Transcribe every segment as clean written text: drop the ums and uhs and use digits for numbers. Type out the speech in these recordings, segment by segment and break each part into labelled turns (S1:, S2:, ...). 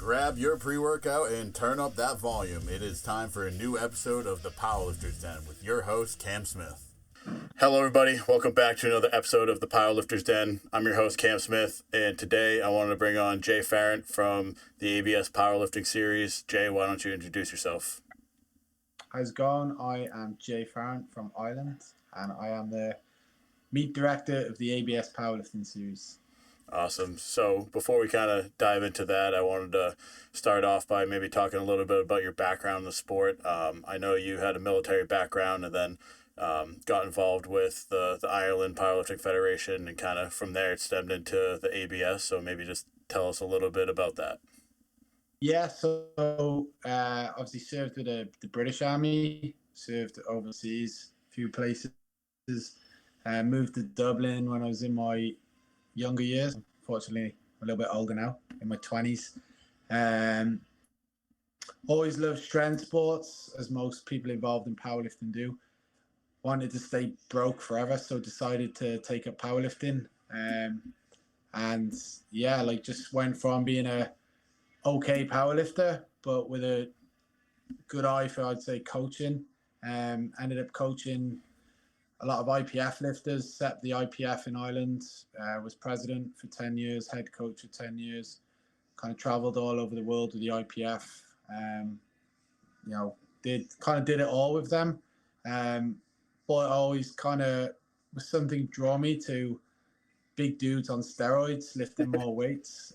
S1: grab your pre-workout and turn up that volume. It is time for a new episode of the Powerlifter's Den with your host, Cam Smith. Hello, everybody. Welcome back to another episode of the Powerlifter's Den. I'm your host, Cam Smith, and today I wanted to bring on Jay Farrant from the ABS Powerlifting Series. Jay, why don't you introduce yourself?
S2: How's it going? I am Jay Farrant from Ireland, and I am the meet director of the ABS Powerlifting Series.
S1: Awesome. So before we kind of dive into that, I wanted to start off by maybe talking a little bit about your background in the sport. I know you had a military background and then got involved with the Ireland Powerlifting Federation, and kind of from there it stemmed into the ABS. So maybe just tell us a little bit about that.
S2: Yeah, so obviously served with the British Army, served overseas, a few places. Moved to Dublin when I was in my younger years. Unfortunately, I'm a little bit older now, in my 20s. Always loved strength sports, as most people involved in powerlifting do. Wanted to stay broke forever, so decided to take up powerlifting. And yeah, like just went from being a okay powerlifter, but with a good eye for, I'd say, coaching. Ended up coaching a lot of IPF lifters, set up the IPF in Ireland, was president for 10 years, head coach for 10 years, kind of traveled all over the world with the IPF. Did it all with them. But I always kind of was something draw me to big dudes on steroids, lifting more weights.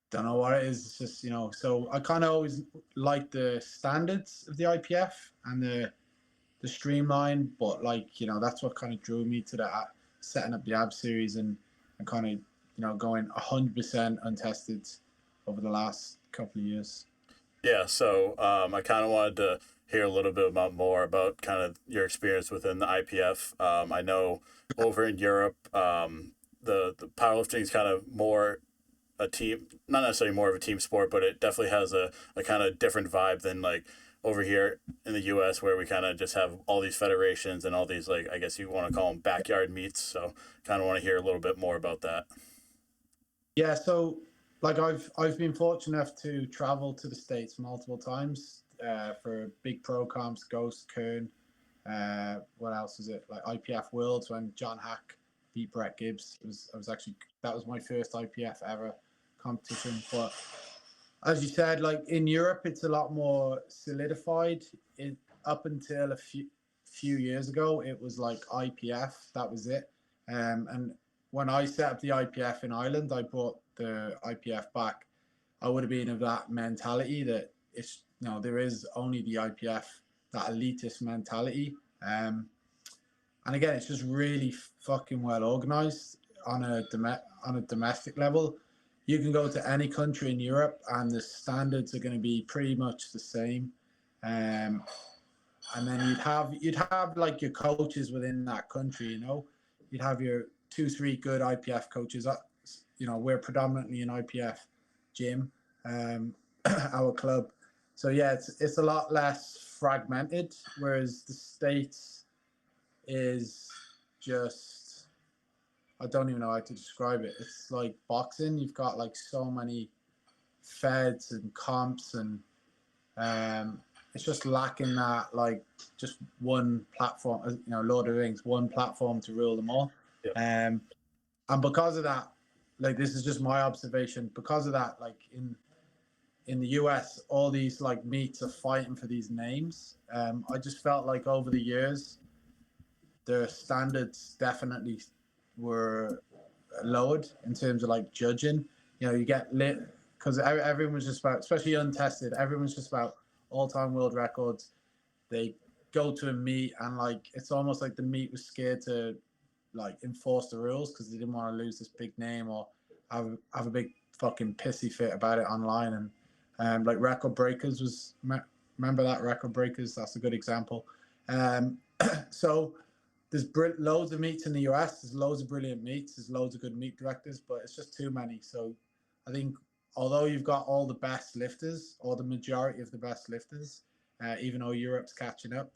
S2: Don't know what it is. It's just, so I kind of always liked the standards of the IPF and the streamline, but that's what kind of drew me to that, setting up the AB series and kind of going 100% untested over the last couple of years.
S1: Yeah, so I kind of wanted to hear a little bit more about kind of your experience within the IPF. I know over in Europe, the powerlifting is kind of more a team, not necessarily more of a team sport, but it definitely has a kind of different vibe than like over here in the U.S., where we kind of just have all these federations and all these, like, I guess you want to call them backyard meets. So kind of want to hear a little bit more about that.
S2: Yeah, so like I've been fortunate enough to travel to the States multiple times for big pro comps, Ghost, Kern. What else is it? Like IPF Worlds when John Hack beat Brett Gibbs. That was my first IPF ever competition. But as you said, like in Europe, it's a lot more solidified. Up until a few years ago, it was like IPF. That was it. And when I set up the IPF in Ireland, I brought the IPF back. I would have been of that mentality that there is only the IPF, that elitist mentality. And again, it's just really fucking well organized on a domestic level. You can go to any country in Europe and the standards are going to be pretty much the same. And then you'd have like your coaches within that country, you'd have your 2-3 good IPF coaches. We're predominantly an IPF gym, our club. So yeah, it's a lot less fragmented, whereas the States is just, I don't even know how to describe it. It's like boxing. You've got like so many feds and comps, and it's just lacking that, like, just one platform, Lord of the Rings, one platform to rule them all.
S1: Yep.
S2: And because of that, like, this is just my observation, because of that, like in the US, all these like meets are fighting for these names. I just felt like over the years, the standards definitely were lowered in terms of like judging. You get lit because everyone was just about, especially untested, everyone's just about all-time world records. They go to a meet and like it's almost like the meet was scared to like enforce the rules because they didn't want to lose this big name or have a big fucking pissy fit about it online. And like Record Breakers was, remember that Record Breakers? That's a good example. So there's loads of meets in the US. There's loads of brilliant meets. There's loads of good meet directors, but it's just too many. So I think although you've got all the best lifters, or the majority of the best lifters, even though Europe's catching up,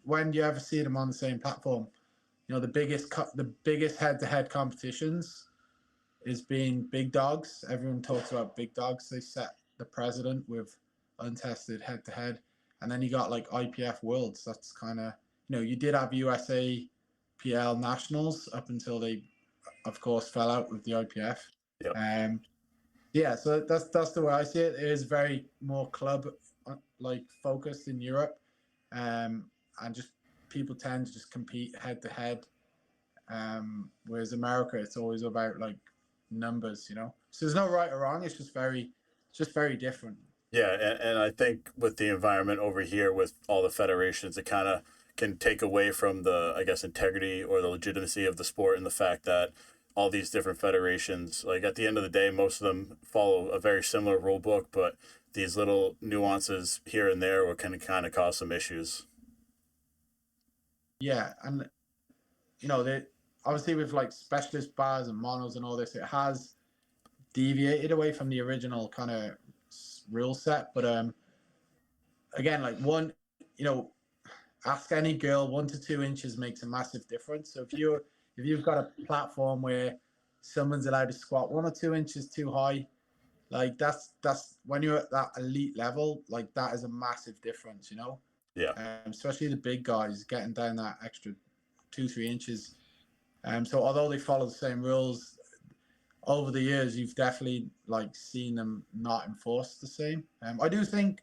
S2: when you ever see them on the same platform, the biggest head-to-head competitions, is being big dogs. Everyone talks about big dogs. They set the precedent with untested head to head. And then you got like IPF Worlds. That's kind of, you did have USA PL Nationals up until they, of course, fell out with the IPF.
S1: Yep.
S2: Yeah, so that's the way I see it. It is very more club like focused in Europe, and just people tend to just compete head to head. Whereas America, it's always about like numbers, So there's no right or wrong. It's just very different.
S1: Yeah, and I think with the environment over here with all the federations, it kind of can take away from the, I guess, integrity or the legitimacy of the sport, and the fact that all these different federations, like at the end of the day, most of them follow a very similar rule book, but these little nuances here and there will can kind of cause some issues.
S2: Yeah, and they obviously with like specialist bars and monos and all this, it has deviated away from the original kind of rule set. But again, like you know, ask any girl, 1 to 2 inches makes a massive difference. So if you've got a platform where someone's allowed to squat 1 or 2 inches too high, like that's when you're at that elite level, like that is a massive difference.
S1: Yeah.
S2: Especially the big guys getting down that extra 2-3 inches. So although they follow the same rules over the years, you've definitely like seen them not enforced the same. I do think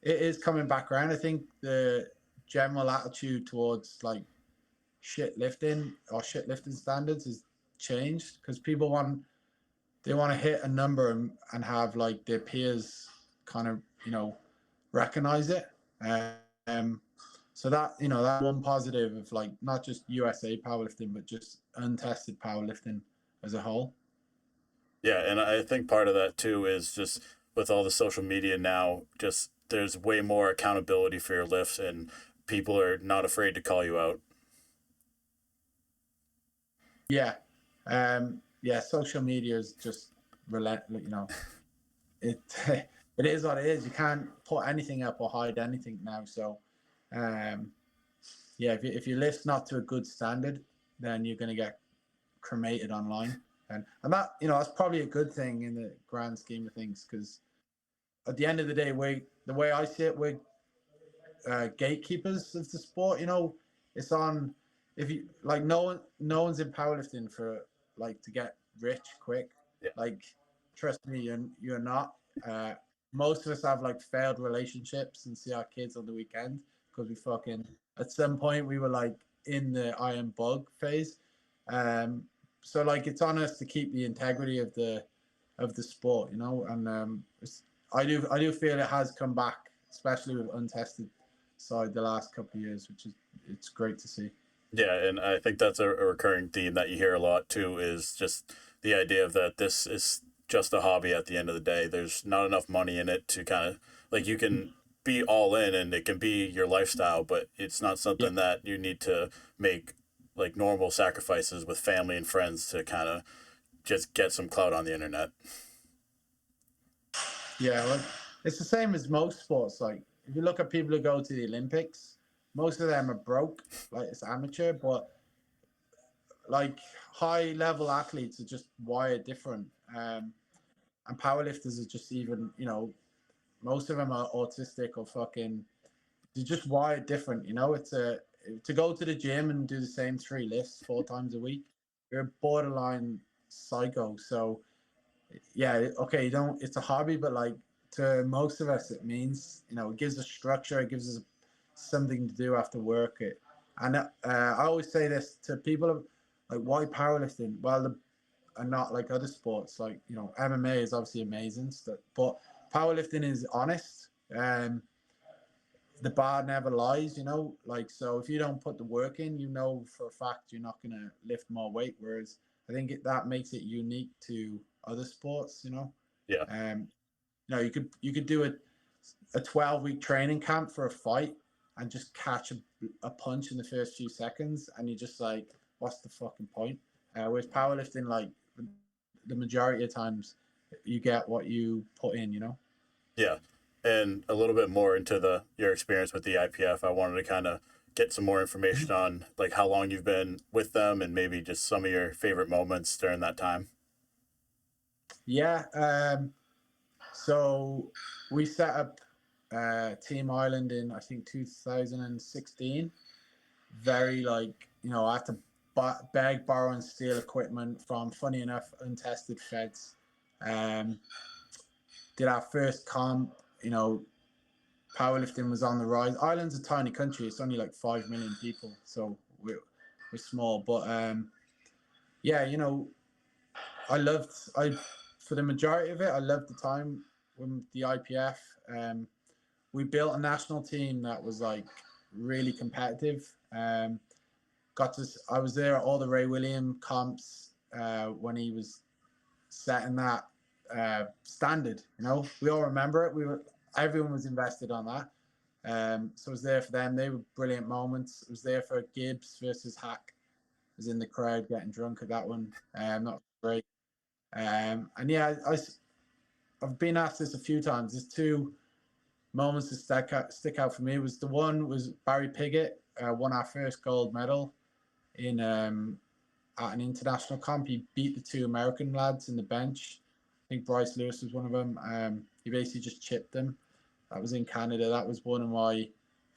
S2: it is coming back around. I think the general attitude towards like shit lifting or shit lifting standards has changed because they want to hit a number and have like their peers kind of recognize it. Um, so that one positive of like not just USA powerlifting but just untested powerlifting as a whole.
S1: Yeah, and I think part of that too is just with all the social media now, just there's way more accountability for your lifts, and people are not afraid to call you out.
S2: Yeah, yeah. Social media is just relentless. It it is what it is. You can't put anything up or hide anything now. So, um, yeah, if your lift's not to a good standard, then you're going to get cremated online, and that that's probably a good thing in the grand scheme of things because at the end of the day, the way I see it, we're gatekeepers of the sport. It's on if you like no one's in powerlifting for like to get rich quick.
S1: Yeah.
S2: Like trust me, you're not. Uh, Most of us have like failed relationships and see our kids on the weekend because we fucking at some point we were like in the iron bug phase. Um, so like it's on us to keep the integrity of the sport, and I do feel it has come back, especially with untested side the last couple of years, which is it's great to see.
S1: Yeah, and I think that's a recurring theme that you hear a lot too, is just the idea of that this is just a hobby at the end of the day. There's not enough money in it to kind of like you can be all in and it can be your lifestyle, but it's not
S2: Yeah,
S1: something that you need to make like normal sacrifices with family and friends to kind of just get some clout on the internet.
S2: yeah. Well, it's the same as most sports. Like if you look at people who go to the Olympics, most of them are broke, like it's amateur, but like high level athletes are just wired different. And powerlifters are just even, most of them are autistic or fucking, they're just wired different. It's to go to the gym and do the same 3 lifts 4 times a week. You're a borderline psycho. So yeah, okay, you don't. It's a hobby, but like to most of us, it means it gives us structure. It gives us something to do after work. And I always say this to people like why powerlifting? Well, and not like other sports. Like MMA is obviously amazing stuff, but powerlifting is honest. The bar never lies. Like so if you don't put the work in, for a fact you're not gonna lift more weight. Whereas I think that makes it unique to other sports.
S1: Yeah.
S2: Um, you could do a 12-week training camp for a fight and just catch a punch in the first few seconds, and you're just like, what's the fucking point? Whereas powerlifting, like the majority of times, you get what you put in.
S1: Yeah. And a little bit more into the your experience with the IPF, I wanted to kind of get some more information on like how long you've been with them and maybe just some of your favorite moments during that time.
S2: Yeah. So we set up Team Ireland in I think 2016. Very like I had to beg, borrow, and steal equipment from funny enough untested feds. Um, did our first comp. Powerlifting was on the rise. Ireland's a tiny country. It's only like 5 million people, so we're small. But yeah, I loved I for the majority of it. I loved the time with the IPF. We built a national team that was like really competitive. I was there at all the Ray William comps when he was setting that standard. We all remember it. Everyone was invested on that. So I was there for them. They were brilliant moments. I was there for Gibbs versus Hack. I was in the crowd getting drunk at that one. Not great. And yeah, I've been asked this a few times. There's two moments that stick out for me. Was Barry Piggott won our first gold medal in at an international comp. He beat the two American lads in the bench. I think Bryce Lewis was one of them. He basically just chipped them. That was in Canada. That was one of my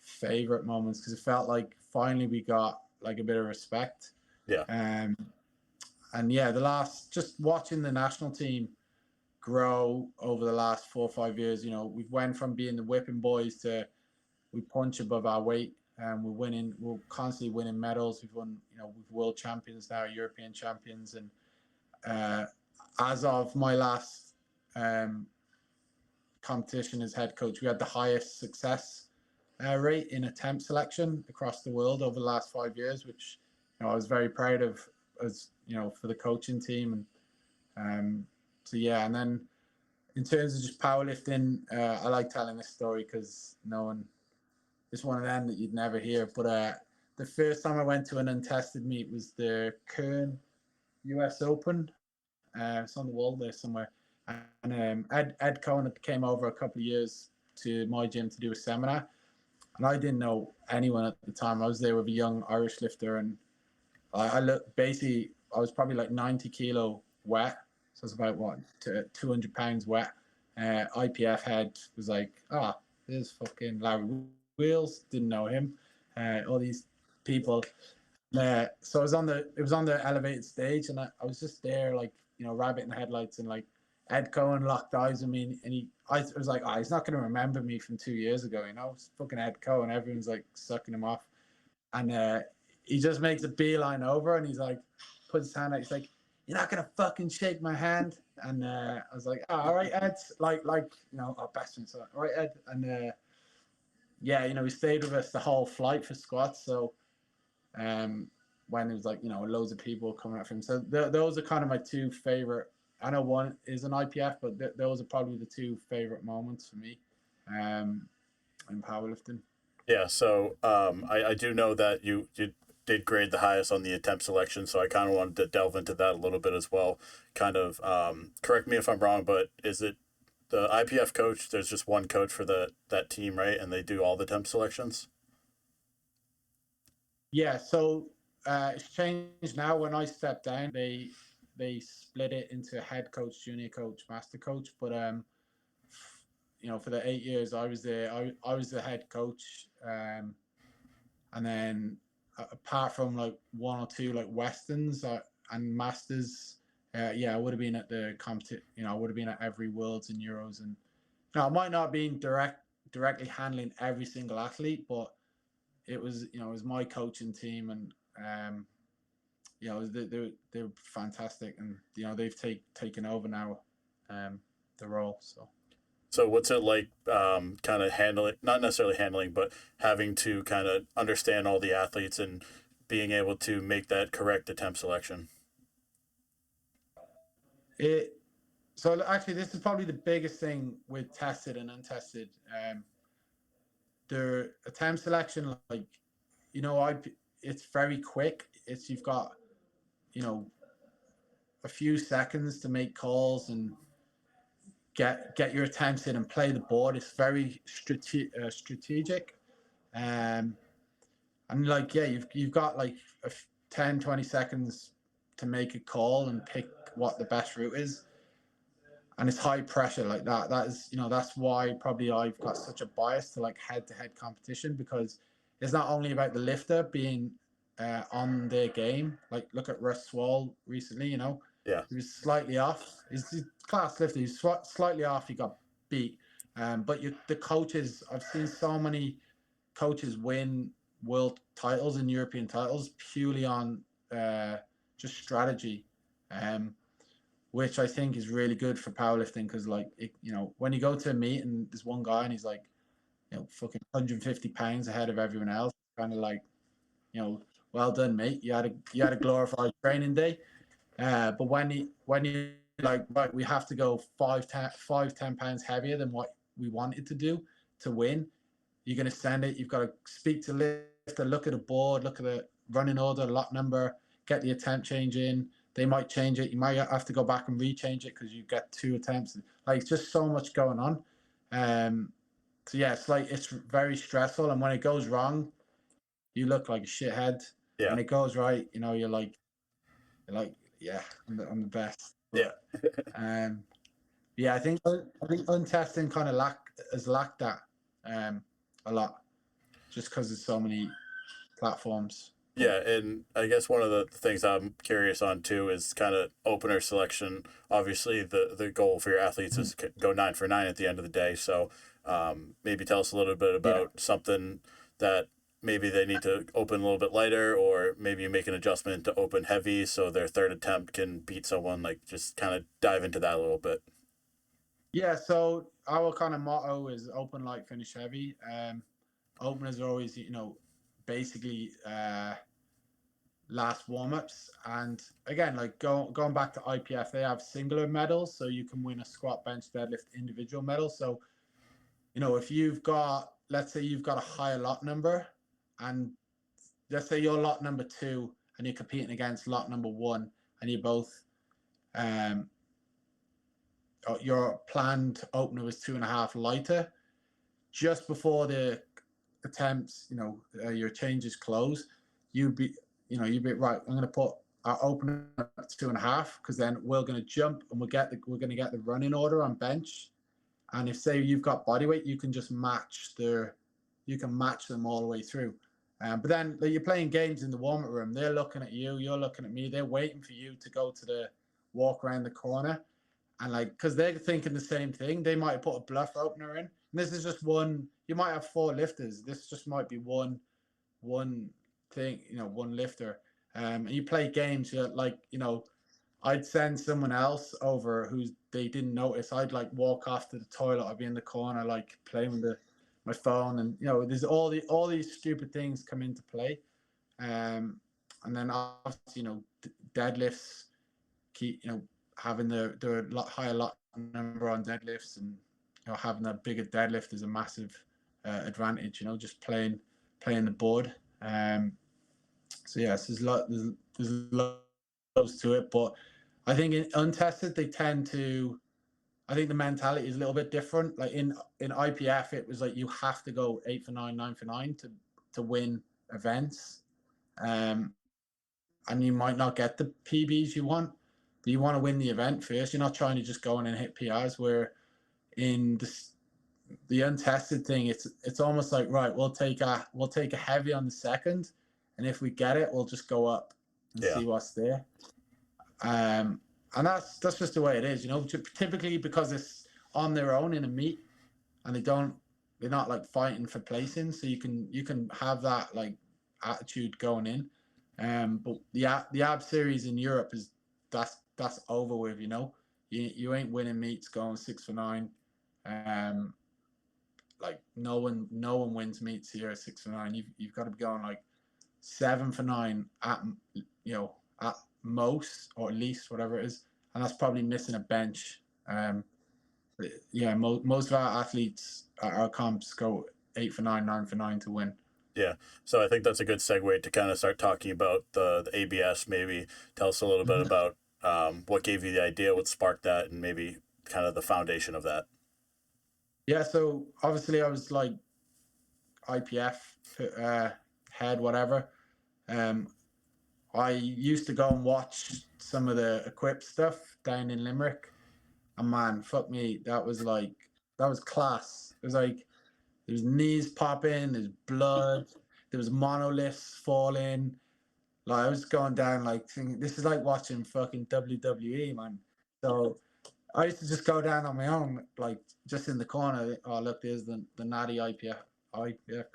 S2: favorite moments because it felt like finally we got like a bit of respect.
S1: Yeah.
S2: And yeah, just watching the national team grow over the last 4 or 5 years. We've went from being the whipping boys to we punch above our weight, and we're constantly winning medals. We've won, we've world champions now, European champions, and as of my last competition as head coach, we had the highest success rate in attempt selection across the world over the last 5 years, which I was very proud of as for the coaching team. And so yeah, and then in terms of just powerlifting, I like telling this story because it's one of them that you'd never hear. But the first time I went to an untested meet was the Kern US Open. It's on the wall there somewhere. And Ed Cohen came over a couple of years to my gym to do a seminar. And I didn't know anyone at the time. I was there with a young Irish lifter, and I was probably like 90 kilo wet. So it's about 200 pounds wet. IPF head was like, there's fucking Larry Wheels. Didn't know him. All these people. So it was on the elevated stage, and I was just there, like rabbit in the headlights, and like Ed Cohen locked eyes with me, and I was like, he's not gonna remember me from 2 years ago, It's fucking Ed Cohen. Everyone's like sucking him off, and he just makes a beeline over, and he's like, puts his hand out. He's like, "You're not gonna fucking shake my hand." And I was like, all right, Ed. Our best friend. So, all right, Ed. And yeah, he stayed with us the whole flight for squats. So when there was like loads of people coming up for him. So those are kind of my two favorite. I know one is an IPF, but those are probably the two favorite moments for me in powerlifting.
S1: Yeah, so I do know that you did grade the highest on the attempt selection, so I kind of wanted to delve into that a little bit as well. Kind of correct me if I'm wrong, but is it the IPF coach? There's just one coach for that team, right? And they do all the attempt selections.
S2: Yeah, so it's changed now. When I stepped down, they split it into head coach, junior coach, master coach. But for the 8 years I was there, I was the head coach. And then apart from like one or two like westerns and masters, yeah, I would have been at the competition. I would have been at every worlds and euros, and I might not have been directly handling every single athlete, but it was my coaching team, and they're fantastic, and they've taken over now the role.
S1: So what's it like, kind of handling, not necessarily handling, but having to kind of understand all the athletes and being able to make that correct attempt selection?
S2: So actually, this is probably the biggest thing with tested and untested. The attempt selection, like it's very quick. You've got a few seconds to make calls and get your attempts in and play the board. It's very strategic. And like, yeah, you've got like 10, 20 seconds to make a call and pick what the best route is. and it's high pressure like that. That is, that's why probably I've got such a bias to like head-to-head competition, because it's not only about the lifter being on their game. Like look at Russ Swall recently.
S1: Yeah.
S2: He was slightly off. He's a class lifter. He's slightly off. He got beat. But the coaches, I've seen so many coaches win world titles and European titles purely on just strategy. Which I think is really good for powerlifting, because when you go to a meet and there's one guy and he's like, fucking 150 pounds ahead of everyone else, kind of like, well done, mate. You had a glorified training day. But when you like, right, we have to go 10 pounds heavier than what we wanted to do to win. You're going to send it. You've got to speak to lifter, look at a board, look at the running order, lot number, get the attempt change in. They might change it. You might have to go back and rechange it because you get 2 attempts. Like, it's just so much going on. So yeah, it's very stressful. And when it goes wrong, you look like a shithead.
S1: Yeah.
S2: When it goes right, you're like, yeah, I'm the best. But,
S1: Yeah.
S2: yeah, I think untesting kind of has lacked that a lot, just because there's so many platforms.
S1: Yeah, and I guess one of the things I'm curious on too is kind of opener selection. Obviously, the goal for your athletes is to go 9 for 9 at the end of the day. So maybe tell us a little bit about something that maybe they need to open a little bit lighter, or maybe you make an adjustment to open heavy so their third attempt can beat someone. Like, just kind of dive into that a little bit.
S2: Yeah, so our kind of motto is open light, finish heavy. Openers are always, basically last warm-ups. And again, like going back to IPF, they have singular medals, so you can win a squat, bench, deadlift individual medal. So, if let's say you've got a higher lot number, and let's say you're lot number 2 and you're competing against lot number 1, and you both your planned opener was 2.5 lighter. Just before the attempts, your changes close, you'd be right. I'm going to put our opener at 2.5, because then we're going to jump and we're going to get the running order on bench. And if say you've got body weight, you can just match them all the way through. But then you're playing games in the warm-up room. They're looking at you. You're looking at me. They're waiting for you to go to the walk around the corner. And because they're thinking the same thing, they might put a bluff opener in. And this is just one. You might have 4 lifters. This just might be one thing. One lifter. And you play games. I'd send someone else over who they didn't notice. I'd walk off to the toilet. I'd be in the corner playing with my phone, and there's all these stupid things come into play. And then obviously, deadlifts keep having the lot higher lot number on deadlifts, and having a bigger deadlift is a massive advantage. Just playing the board. So yes, there's loads to it, but I think in untested they tend to. I think the mentality is a little bit different. Like in IPF, it was like you have to go 8 for 9, 9 for 9 to win events, and you might not get the PBs you want, but you want to win the event first. You're not trying to just go in and hit PRs. Where in the untested thing, it's almost like, right, we'll take a heavy on the second, and if we get it, we'll just go up and see what's there. And that's just the way it is, typically, because it's on their own in a meet, and they're not fighting for placing, so you can have that attitude going in. But the AB series in Europe that's over with. You ain't winning meets going 6 for 9. No one wins meets here at 6 for 9. You've got to be going 7 for 9 at at most, or at least whatever it is, and that's probably missing a bench. Most of our athletes at our comps go 8 for 9, 9 for 9 to win.
S1: Yeah, so I think that's a good segue to kind of start talking about the ABS. Maybe tell us a little bit about what gave you the idea, what sparked that, and maybe kind of the foundation of that.
S2: Yeah, so obviously I was IPF head, whatever. I used to go and watch some of the equip stuff down in Limerick, And man, fuck me, that was class. It was like there was knees popping, there's blood, there was monoliths falling. Like I was going down like thinking, this is like watching fucking WWE, man. So I used to just go down on my own, like just in the corner. Oh look, there's the natty IPF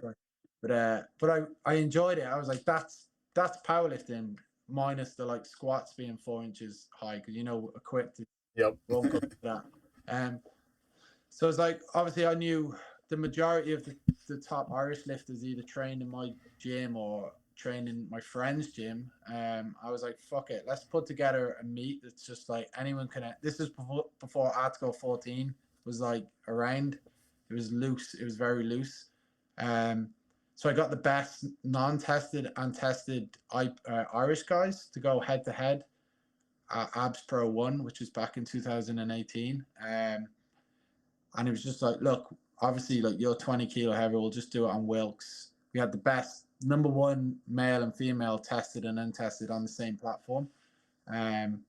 S2: guy. But I enjoyed it. I was like, that's powerlifting minus the like squats being 4 inches high because equipped
S1: Yep.
S2: won't go to that. Um, so it's like obviously I knew the majority of the top Irish lifters either trained in my gym or trained in my friend's gym. I was like, fuck it, let's put together a meet that's just like anyone can. This is before Article 14 was like around. It was loose. It was very loose. Um, so I got the best non-tested and tested Irish guys to go head to head at ABS Pro 1, which was back in 2018. And it was just like, look, obviously, like you're 20 kilo heavy, we'll just do it on Wilks. We had the best number one male and female tested and untested on the same platform. And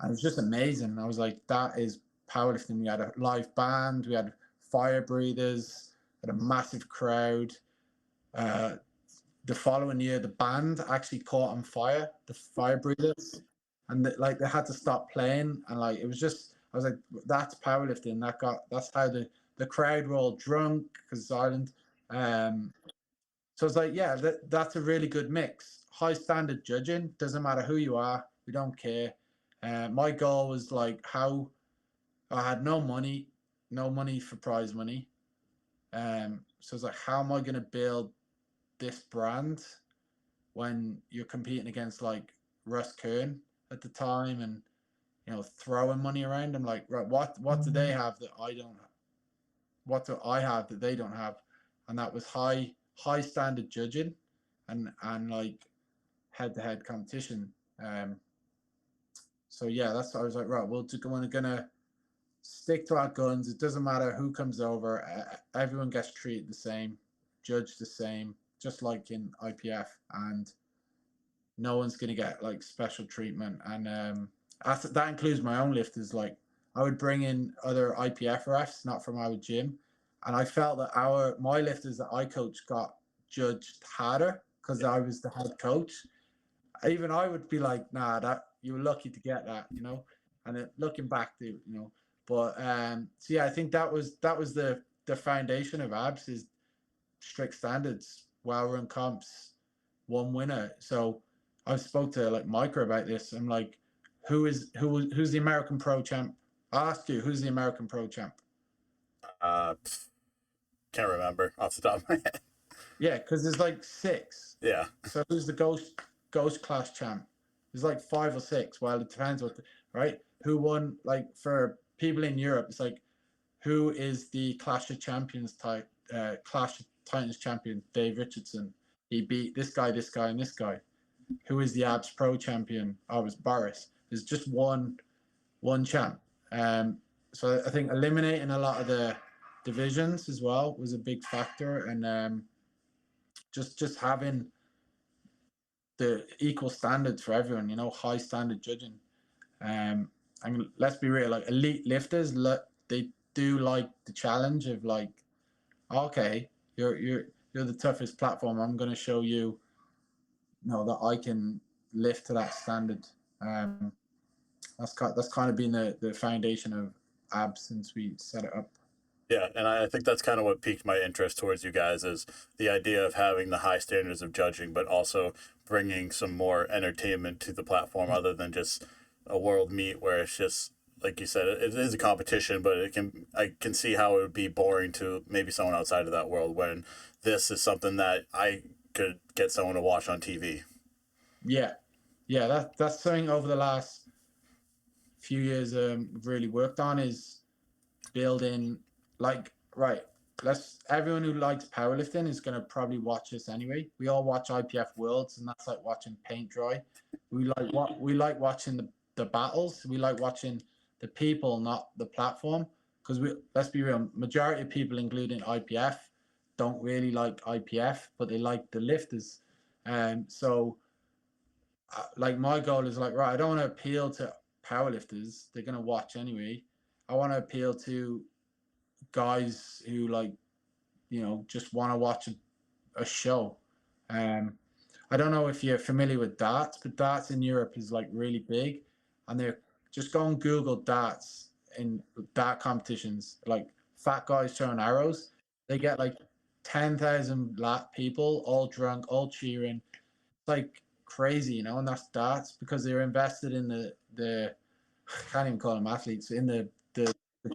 S2: it was just amazing. I was like, that is powerlifting. We had a live band, we had fire breathers, had a massive crowd. Uh, the following year, the band actually caught on fire, the fire breathers, and like they had to stop playing. And like it was just, I was like, that's powerlifting. That's how the crowd were all drunk because it's Ireland. Um, so it's like, yeah, that's a really good mix. High standard judging, doesn't matter who you are, we don't care. My goal was like how I had no money for prize money. So it's like, how am I going to build this brand when you're competing against like Russ Kern at the time and throwing money around? I'm like, right, what do they have that I don't have? What do I have that they don't have? And that was high standard judging and like head to head competition. Um, so yeah, that's what I was like, right, we're gonna stick to our guns. It doesn't matter who comes over. Everyone gets treated the same, judged the same, just like in IPF, and no one's gonna get like special treatment. And that includes my own lifters. Like I would bring in other IPF refs, not from our gym, and I felt that my lifters that I coached got judged harder because I was the head coach. Even I would be like, nah, that you were lucky to get that, And looking back to, but so yeah, I think that was the foundation of ABS is strict standards, well run comps, one winner. So I spoke to like Micro about this. I'm like, who's the American Pro champ? I asked you, who's the American Pro champ?
S1: Uh, can't remember off the top of my head.
S2: Yeah, because there's like six.
S1: Yeah.
S2: So who's the ghost class champ? There's like five or six. Well, it depends right. Who won? Like for people in Europe, it's like who is the Clash of Champions type Clash of Titans champion? Dave Richardson. He beat this guy, and this guy. Who is the ABS Pro champion? Oh, it was Boris. There's just one champ. So I think eliminating a lot of the divisions as well was a big factor, and just having the equal standards for everyone. High standard judging. And let's be real, like elite lifters, they do like the challenge of like, okay, you're the toughest platform. I'm going to show you, that I can lift to that standard. That's kind of been the foundation of ABS since we set it up.
S1: Yeah, and I think that's kind of what piqued my interest towards you guys is the idea of having the high standards of judging, but also bringing some more entertainment to the platform other than just a world meet where it's just like you said, it is a competition, but I can see how it would be boring to maybe someone outside of that world when this is something that I could get someone to watch on TV.
S2: Yeah, yeah, that's something over the last few years really worked on is building like right. Everyone who likes powerlifting is going to probably watch this anyway. We all watch IPF Worlds, and that's like watching paint dry. We like watching the battles. We like watching the people, not the platform. Because let's be real, majority of people, including IPF, don't really like IPF, but they like the lifters. So like my goal is like, right, I don't want to appeal to powerlifters. They're going to watch anyway. I want to appeal to guys who like, just want to watch a show. Um, I don't know if you're familiar with darts, but darts in Europe is like really big, and they're just go and Google darts in dart competitions, like fat guys throwing arrows. They get like 10,000 people, all drunk, all cheering. It's like crazy, and that's darts because they're invested in the I can't even call them athletes, in the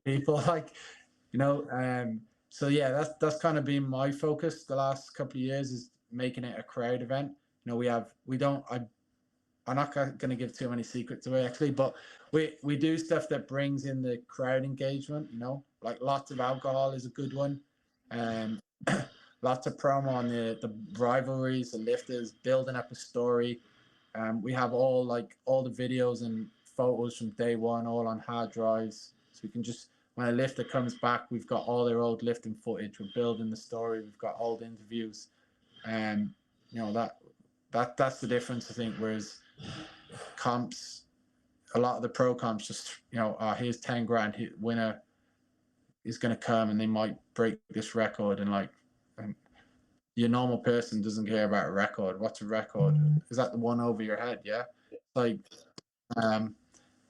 S2: people, like, so yeah, that's kind of been my focus the last couple of years, is making it a crowd event. I'm not going to give too many secrets away, actually, but we do stuff that brings in the crowd engagement. Like lots of alcohol is a good one. Um, Lots of promo on the rivalries, the lifters, building up a story. We have all the videos and photos from day one, all on hard drives, so we can just, when a lifter comes back, we've got all their old lifting footage. We're building the story. We've got old interviews, and that's the difference, I think. Whereas comps, a lot of the pro comps just, here's 10 grand, winner is going to come, and they might break this record, and your normal person doesn't care about a record. What's a record? Is that the one over your head? Yeah. Like,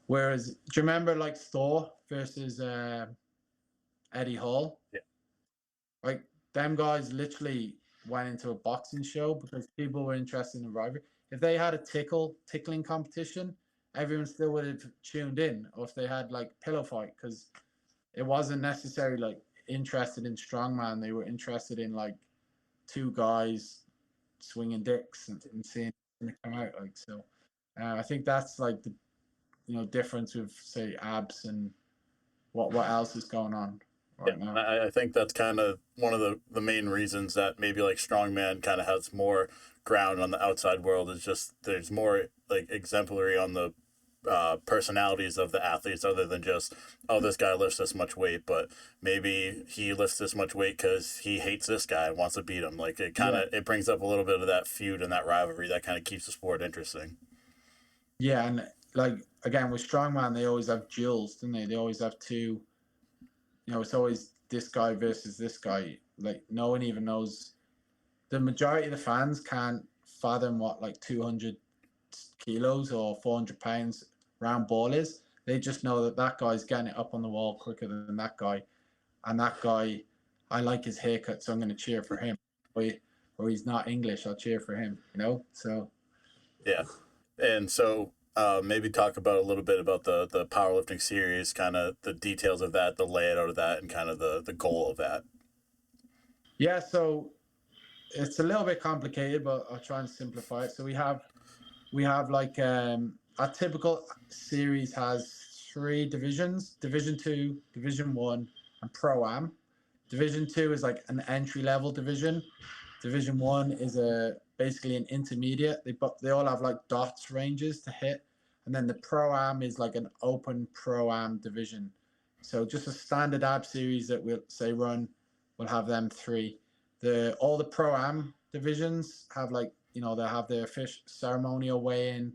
S2: whereas, do you remember like Thor versus Eddie Hall?
S1: Yeah.
S2: Like, them guys literally went into a boxing show because people were interested in the rivalry. If they had a tickling competition, everyone still would have tuned in. Or if they had like pillow fight, because it wasn't necessarily like interested in strongman. They were interested in like two guys swinging dicks and seeing them come out. Like, so I think that's like the difference with, say, abs and what else is going on right now.
S1: I think that's kind of one of the main reasons that maybe like strongman kind of has more ground on the outside world, is just there's more like exemplary on the personalities of the athletes, other than just, oh, this guy lifts this much weight, but maybe he lifts this much weight because he hates this guy and wants to beat him. Like, it kind of it brings up a little bit of that feud and that rivalry that kind of keeps the sport interesting.
S2: Yeah, and like again with strongman, they always have duels, don't they? They always have two. It's always this guy versus this guy. Like, no one even knows. The majority of the fans can't fathom what like 200 kilos or 400 pounds round ball is. They just know that guy's getting it up on the wall quicker than that guy, and that guy, I like his haircut, so I'm going to cheer for him. Or he's not English, I'll cheer for him. So
S1: Yeah, and so maybe talk about a little bit about the powerlifting series, kind of the details of that, the layout of that, and kind of the goal of that.
S2: Yeah, so it's a little bit complicated, but I'll try and simplify it. So we have like our typical series has three divisions: Division 2, Division 1, and Pro Am. Division 2 is like an entry level division. Division 1 is basically an intermediate. They all have like dots ranges to hit, and then the Pro Am is like an open Pro Am division. So just a standard ab series that we'll say run, we'll have them three. All the Pro Am divisions have like, they'll have their official ceremonial weigh-in,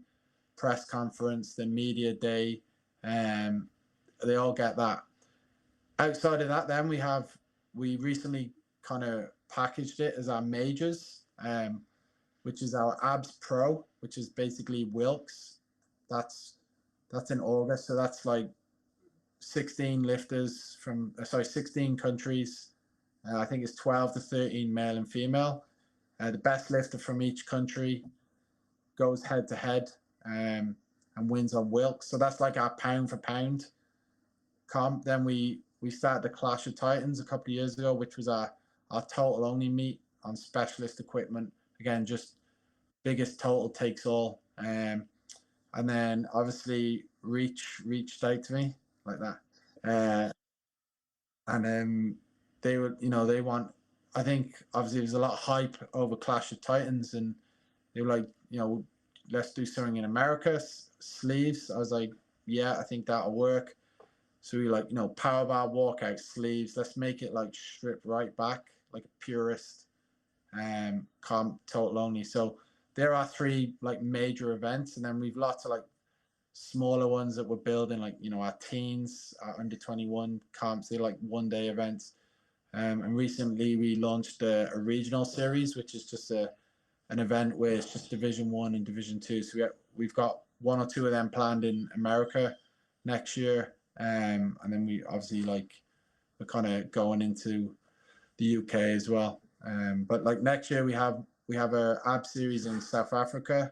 S2: press conference, the media day, and they all get that. Outside of that, then we recently kind of packaged it as our majors, which is our Abs Pro, which is basically Wilks. That's in August, so that's like 16 lifters from 16 countries. I think it's 12 to 13 male and female. The best lifter from each country goes head to head and wins on Wilks. So that's like our pound for pound comp. Then we started the Clash of Titans a couple of years ago, which was our total only meet on specialist equipment. Again, just biggest total takes all. And then obviously Reach reached out to me like that. And then they want, I think obviously there's a lot of hype over Clash of Titans, and they were like, let's do something in America, sleeves. I was like, yeah, I think that'll work. So we like, power bar walkout sleeves. Let's make it like stripped right back, like a purist comp total only. So there are three like major events, and then we've lots of like smaller ones that we're building, like, you know, our teens, our under 21 camps, they're like 1 day events. And recently we launched a regional series, which is just an event where it's just Division 1 and Division 2. So we've got 1 or 2 of them planned in America next year. And then we obviously, like, we're kind of going into the UK as well. But like next year we have a AB series in South Africa,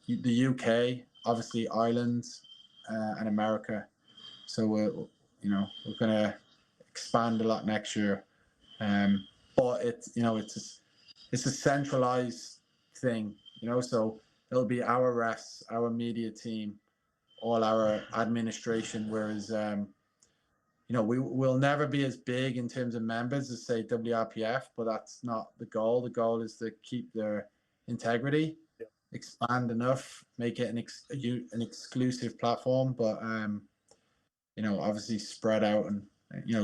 S2: the UK, obviously Ireland, and America. So we're gonna expand a lot next year. But it's a centralized thing, so it'll be our refs, our media team, all our administration, whereas we'll never be as big in terms of members as, say, WRPF, but that's not the goal. The goal is to keep their integrity, expand enough, make it an exclusive platform, but obviously spread out, and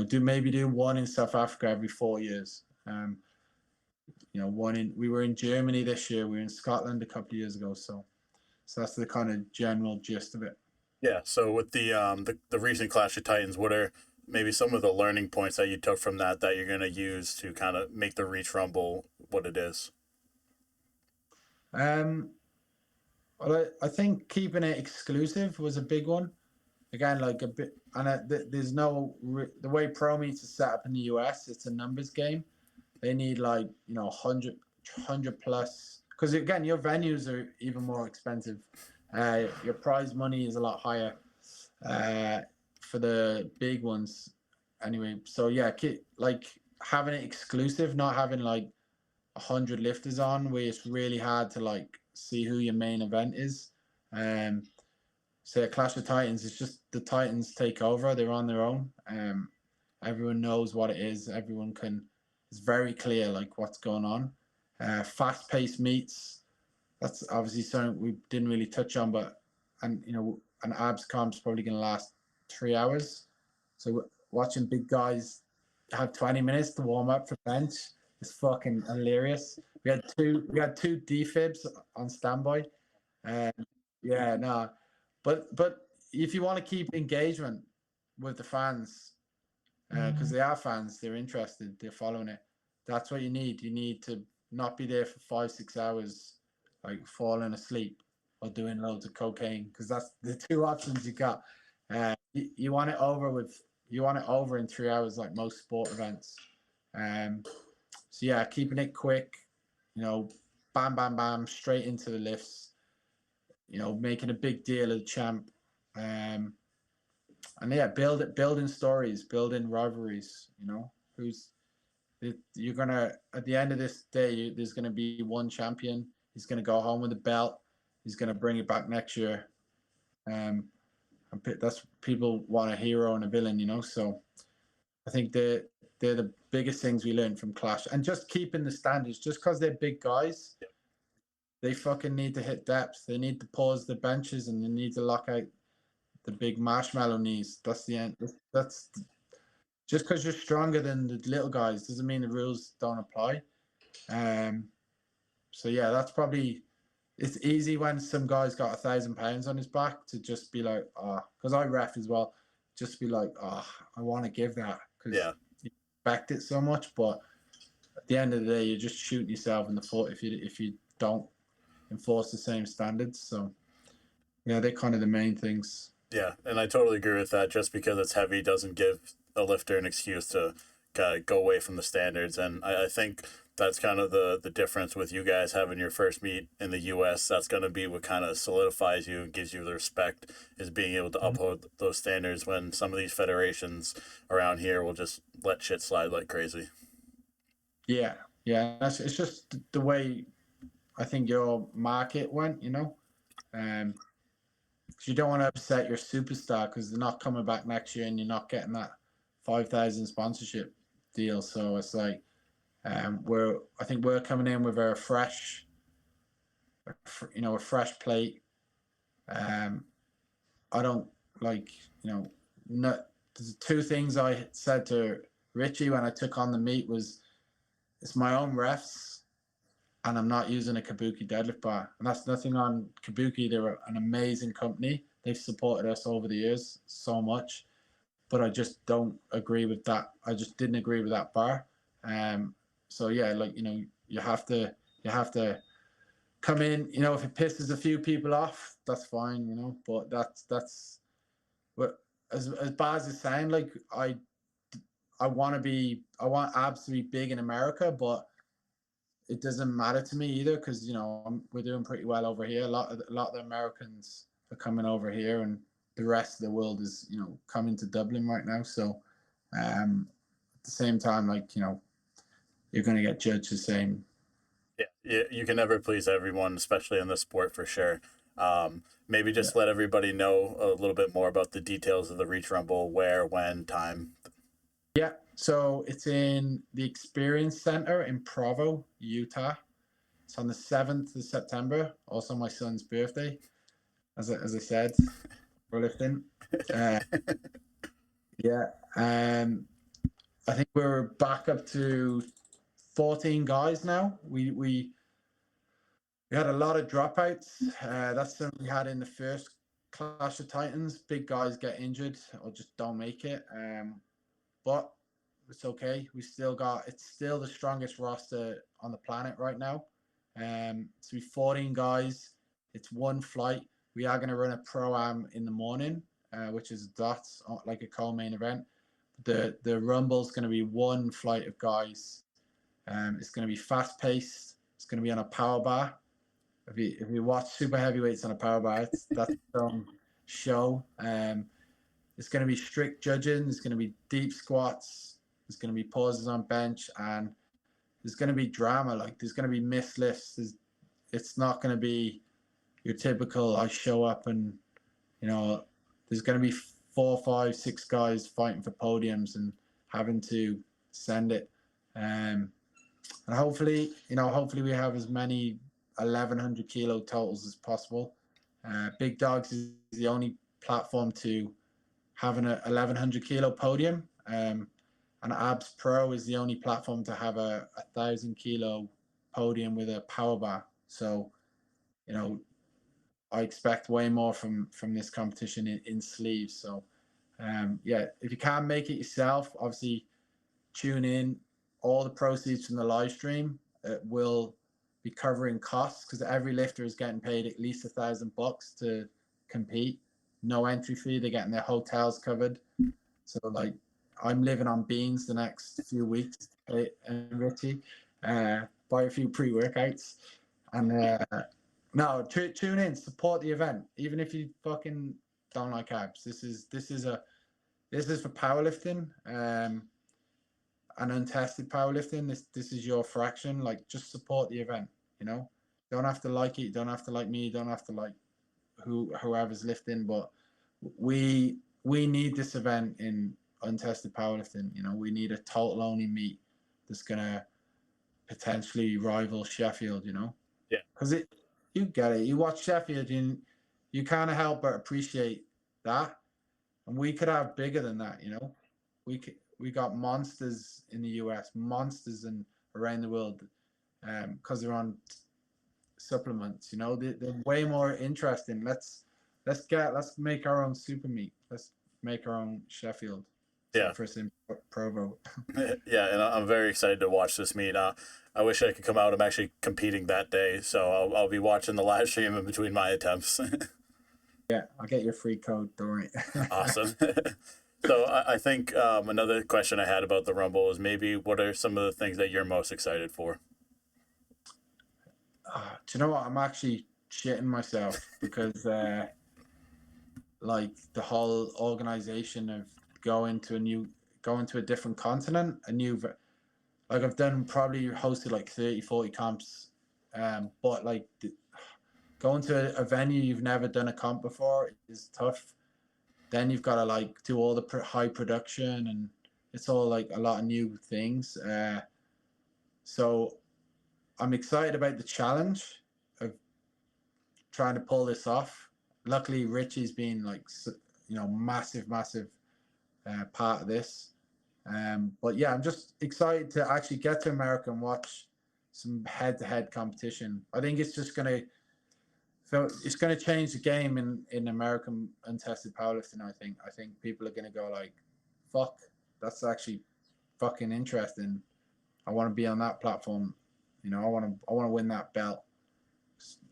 S2: do one in South Africa every 4 years. We were in Germany this year. We were in Scotland a couple of years ago. So that's the kind of general gist of it.
S1: Yeah. So with the recent Clash of Titans, what are maybe some of the learning points that you took from that you're going to use to kind of make the Reach Rumble what it is?
S2: Well, I think keeping it exclusive was a big one. Again, like a bit, and there's the way Pro Meets is set up in the US, it's a numbers game. They need 100 plus, because again, your venues are even more expensive. Your prize money is a lot higher for the big ones. Anyway, so yeah, having it exclusive, not having 100 lifters on, where it's really hard to see who your main event is. So Clash of Titans, it's just the Titans take over. They're on their own. Everyone knows what it is. It's very clear what's going on. Fast-paced meets. That's obviously something we didn't really touch on, an abs comp's probably going to last 3 hours. So watching big guys have 20 minutes to warm up for bench is fucking hilarious. We had two defibs on standby. Yeah, no. But if you want to keep engagement with the fans, because they are fans, they're interested, they're following it. That's what you need. You need to not be there for 5-6 hours, falling asleep or doing loads of cocaine, because that's the 2 options you got. You want it over in 3 hours, like most sport events. So yeah, keeping it quick, bam, bam, bam, straight into the lifts. Making a big deal of the champ, and yeah, building stories, building rivalries. You're gonna, at the end of this day, there's gonna be one champion. He's gonna go home with the belt. He's gonna bring it back next year. And that's, people want a hero and a villain. So I think they're the biggest things we learned from Clash, and just keeping the standards. Just because they're big guys, they fucking need to hit depth. They need to pause the benches, and they need to lock out the big marshmallow knees. That's the end. That's just because you're stronger than the little guys doesn't mean the rules don't apply. So yeah, that's probably, it's easy when some guy's got 1,000 pounds on his back to just be like, because I ref as well, just be like, I want to give that, because you expect it so much. But at the end of the day, you're just shooting yourself in the foot if you don't enforce the same standards. So yeah, they're kind of the main things.
S1: Yeah, and I totally agree with that. Just because it's heavy doesn't give a lifter an excuse to kind of go away from the standards. And I think that's kind of the difference with you guys having your first meet in the US. That's going to be what kind of solidifies you and gives you the respect, is being able to uphold those standards when some of these federations around here will just let shit slide like crazy.
S2: Yeah, it's just the way I think your market went, because you don't want to upset your superstar, because they're not coming back next year and you're not getting that 5,000 sponsorship deal. So it's like, I think we're coming in with a fresh plate. I don't there's 2 things I said to Richie when I took on the meet was, it's my own refs, and I'm not using a Kabuki deadlift bar. And that's nothing on Kabuki. They're an amazing company. They've supported us over the years so much, but I just don't agree with that. I just didn't agree with that bar. So yeah, like, you know, you have to come in, you know, if it pisses a few people off, that's fine, you know, but that's what, as bad as it sounds, like I want abs to be big in America, but it doesn't matter to me either because, you know, we're doing pretty well over here. A lot of the Americans are coming over here, and the rest of the world is, you know, coming to Dublin right now. So at the same time, like, you know, you're going to get judged the same.
S1: Yeah, you can never please everyone, especially in the sport for sure. Maybe
S2: Yeah.
S1: just let everybody know a little bit more about the details of the Reach Rumble, where, when, time.
S2: Yeah. So it's in the Experience Center in Provo, Utah. It's on the 7th of September, also my son's birthday, as I said, for lifting. Uh, yeah. I think we're back up to 14 guys now. We had a lot of dropouts. That's something we had in the first Clash of Titans. Big guys get injured or just don't make it. But it's okay. It's still the strongest roster on the planet right now. So we 14 guys. It's one flight. We are going to run a pro-am in the morning, which is dots, like a co-main event. The Rumble's going to be one flight of guys. It's going to be fast paced. It's going to be on a power bar. If you watch super heavyweights on a power bar, that's some show. It's going to be strict judging. There's going to be deep squats. There's going to be pauses on bench, and there's going to be drama. Like, there's going to be missed lifts. It's not going to be your typical I show up and, you know, there's going to be 4, 5, 6 guys fighting for podiums and having to send it. And hopefully, you know, hopefully we have as many 1,100 kilo totals as possible. Big Dogs is the only platform to have an 1,100 kilo podium. And Abs Pro is the only platform to have a 1,000 kilo podium with a power bar. So, you know, I expect way more from this competition in sleeves. So, yeah, if you can't make it yourself, obviously tune in. All the proceeds from the live stream will be covering costs because every lifter is getting paid at least $1,000 to compete. No entry fee. They're getting their hotels covered. So, like, I'm living on beans the next few weeks, and Richie, buy a few pre-workouts, and no, tune in, support the event, even if you fucking don't like abs. This is for powerlifting, and untested powerlifting. This is your fraction. Like, just support the event. You know, don't have to like it. You don't have to like me. You don't have to like whoever's lifting, but we need this event in untested powerlifting. You know, we need a total only meet that's gonna potentially rival Sheffield. You know,
S1: Yeah.
S2: because you get it. You watch Sheffield, and you can't help but appreciate that. And we could have bigger than that. You know, we got monsters in the US, monsters in around the world, because they're on supplements. You know, they're way more interesting. Let's make our own super meet. Let's make our own Sheffield.
S1: Yeah.
S2: First in Provo.
S1: Yeah, and I'm very excited to watch this meet. I wish I could come out. I'm actually competing that day, so I'll be watching the live stream in between my attempts.
S2: Yeah, I'll get your free code. Don't worry.
S1: Awesome. So I think another question I had about the Rumble is maybe what are some of the things that you're most excited for?
S2: Do you know what? I'm actually shitting myself because like the whole organization of going to a different continent, like I've done probably hosted like 30, 40 comps, but like going to a venue you've never done a comp before is tough. Then you've got to like do all the high production, and it's all like a lot of new things. So I'm excited about the challenge of trying to pull this off. Luckily, Richie's been like, you know, massive part of this. But yeah, I'm just excited to actually get to America and watch some head-to-head competition. I think it's just gonna it's gonna change the game in American untested powerlifting. I think people are gonna go like, fuck, that's actually fucking interesting. I want to be on that platform. You know, I want to win that belt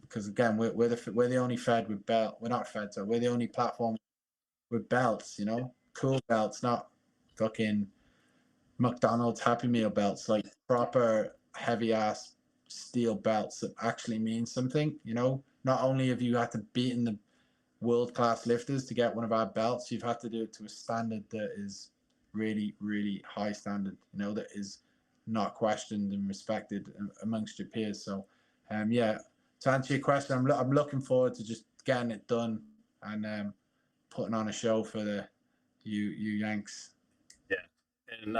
S2: because again, we're the only fed with belt. We're not fed, so we're the only platform with belts. You know, cool belts, not fucking McDonald's Happy Meal belts, like proper heavy ass steel belts that actually mean something. You know, not only have you had to beat in the world class lifters to get one of our belts, you've had to do it to a standard that is really, really high standard. You know, that is not questioned and respected amongst your peers. So, yeah, to answer your question, I'm looking forward to just getting it done and putting on a show for you Yanks.
S1: Yeah. And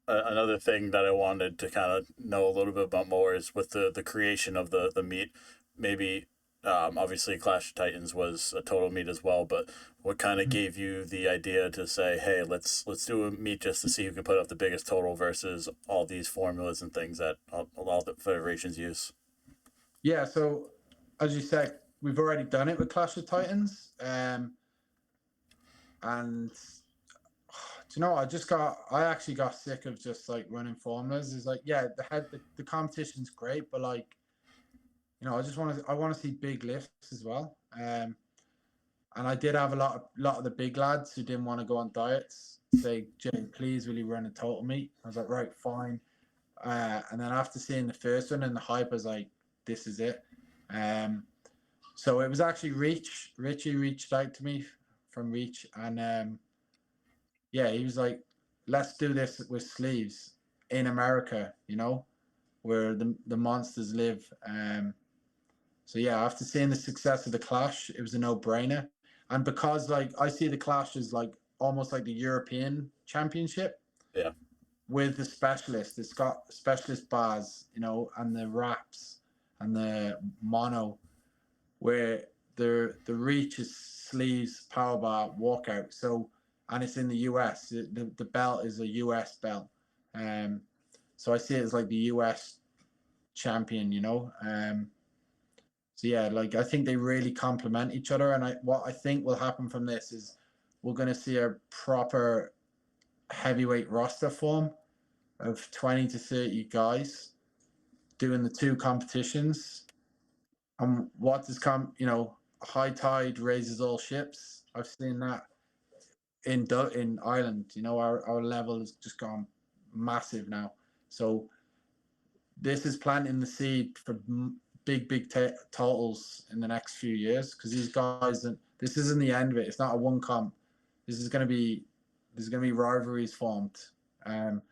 S1: another thing that I wanted to kind of know a little bit about more is with the creation of the meet. Maybe obviously Clash of Titans was a total meet as well, but what kind of gave you the idea to say, hey, let's do a meet just to see who can put up the biggest total versus all these formulas and things that all the federations use?
S2: Yeah, so as you said, we've already done it with Clash of Titans, and do you know I actually got sick of just like running formulas. It's like, yeah, the competition's great, but like, you know, I want to see big lifts as well. And I did have a lot of the big lads who didn't want to go on diets say, Jay, please will you run a total meet? I was like, right, fine. And then after seeing the first one and the hype, I was like, this is it. So it was actually Richie reached out to me from Reach, and yeah, he was like, let's do this with sleeves in America, you know, where the monsters live. So yeah, after seeing the success of the Clash, it was a no-brainer. And because like I see the Clash as like almost like the European Championship
S1: Yeah.
S2: with the specialist. It's got specialist bars, you know, and the wraps and the mono, where the reach is sleeves, power bar, walkout. So and it's in the US. The belt is a US belt. Um, so I see it as like the US champion, you know. So yeah, like I think they really complement each other, and what I think will happen from this is we're going to see a proper heavyweight roster form of 20 to 30 guys doing the two competitions. And what does come, you know, high tide raises all ships. I've seen that in Ireland. You know, our level has just gone massive now. So this is planting the seed for big totals in the next few years because these guys. This isn't the end of it. It's not a one comp. This is going to be rivalries formed. Um,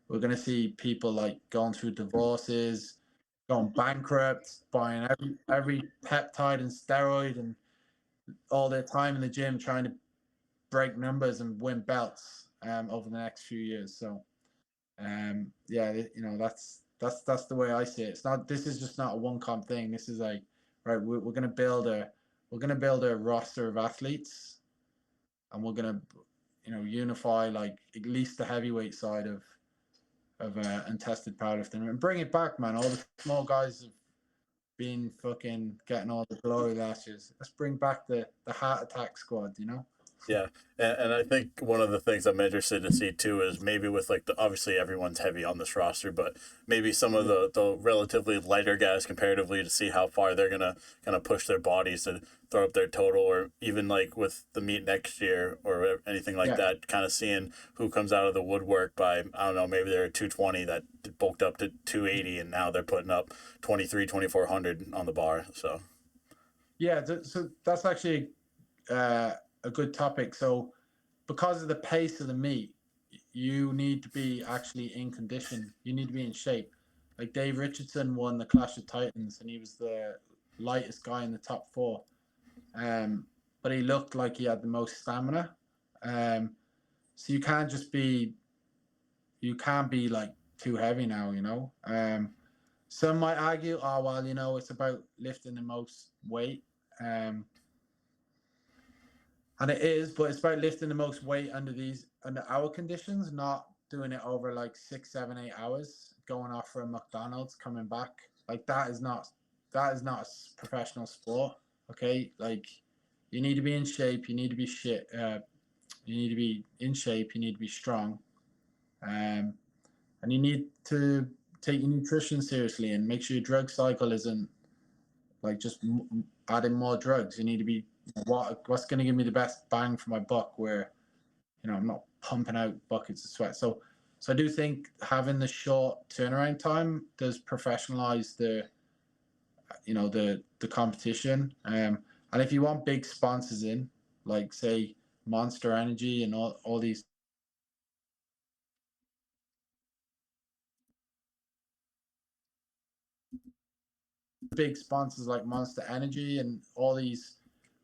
S2: we're going to see people like going through divorces, going bankrupt, buying every peptide and steroid and all their time in the gym trying to break numbers and win belts over the next few years. So yeah, you know, that's the way I see it. It's not, this is just not a one comp thing. This is like, right, we're going to build a roster of athletes, and we're going to, you know, unify like at least the heavyweight side of untested powerlifting and bring it back, man. All the small guys have been fucking getting all the glory last year. Let's bring back the heart attack squad, you know.
S1: Yeah, and I think one of the things I'm interested to see too is maybe with like obviously everyone's heavy on this roster, but maybe some of the relatively lighter guys comparatively to see how far they're gonna kind of push their bodies to throw up their total, or even like with the meet next year or anything like that, kind of seeing who comes out of the woodwork by, I don't know, maybe they're at 220 that bulked up to 280 and now they're putting up 2400 on the bar. So
S2: yeah, so that's actually a good topic. So because of the pace of the meet, you need to be actually in condition. You need to be in shape. Like Dave Richardson won the Clash of Titans, and he was the lightest guy in the top four. But he looked like he had the most stamina. So you can't be like too heavy now, you know. Some might argue, oh well, you know, it's about lifting the most weight. And it is, but it's about lifting the most weight under our conditions, not doing it over like 6, 7, 8 hours, going off for a McDonald's, coming back. Like that is not a professional sport. Okay, like you need to be in shape. You need to be you need to be in shape. You need to be strong, and you need to take your nutrition seriously and make sure your drug cycle isn't like just adding more drugs. You need to be what's going to give me the best bang for my buck, where I'm not pumping out buckets of sweat. So I do think having the short turnaround time does professionalize the competition. And if you want big sponsors in, like say Monster Energy and all these big sponsors like Monster Energy and all these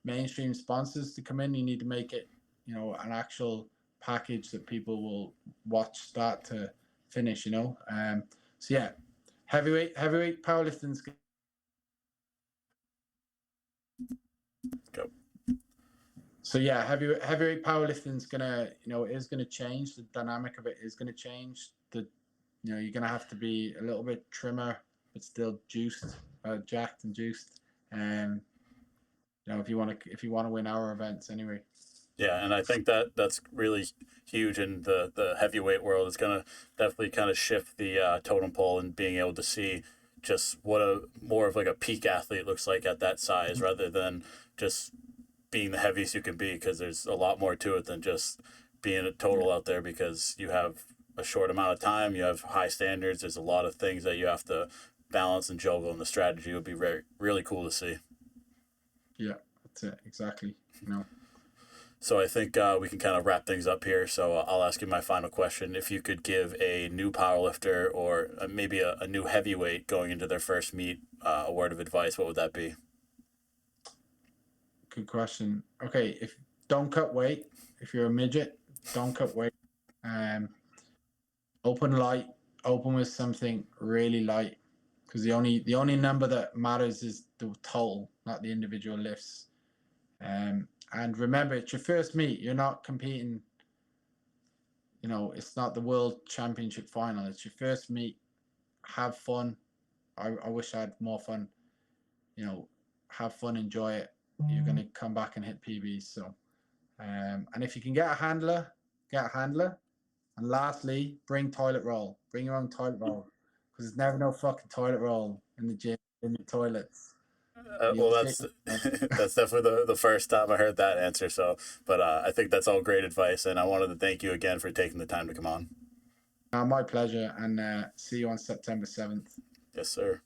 S2: mainstream sponsors to come in, you need to make it, an actual package that people will watch start to finish. So yeah, heavyweight powerlifting's
S1: Go.
S2: So yeah, heavyweight powerlifting's gonna, is gonna change. The dynamic of it is gonna change. You're gonna have to be a little bit trimmer, but still juiced, jacked and juiced. And if you want to win our events anyway.
S1: Yeah, and I think that's really huge in the heavyweight world. It's gonna definitely kind of shift the totem pole and being able to see just what a more of like a peak athlete looks like at that size, rather than just being the heaviest you can be, because there's a lot more to it than just being a total out there, because you have a short amount of time, you have high standards, there's a lot of things that you have to balance and juggle, and the strategy would be really cool to see.
S2: Yeah, that's it, exactly.
S1: So I think we can kind of wrap things up here. So I'll ask you my final question. If you could give a new powerlifter or maybe a new heavyweight going into their first meet a word of advice, what would that be?
S2: Good question. Okay, don't cut weight. If you're a midget, don't cut weight. Open light, open with something really light, because the only number that matters is the total, not the individual lifts. And remember, it's your first meet. You're not competing. It's not the world championship final. It's your first meet. Have fun. I wish I had more fun. Have fun, enjoy it. You're gonna come back and hit PBs. So, and if you can get a handler, get a handler. And lastly, bring toilet roll. Bring your own toilet roll, because there's never no fucking toilet roll in the gym, in the toilets.
S1: Well, that's definitely the first time I heard that answer. So, but I think that's all great advice, and I wanted to thank you again for taking the time to come on.
S2: My pleasure, and see you on September 7th.
S1: Yes, sir.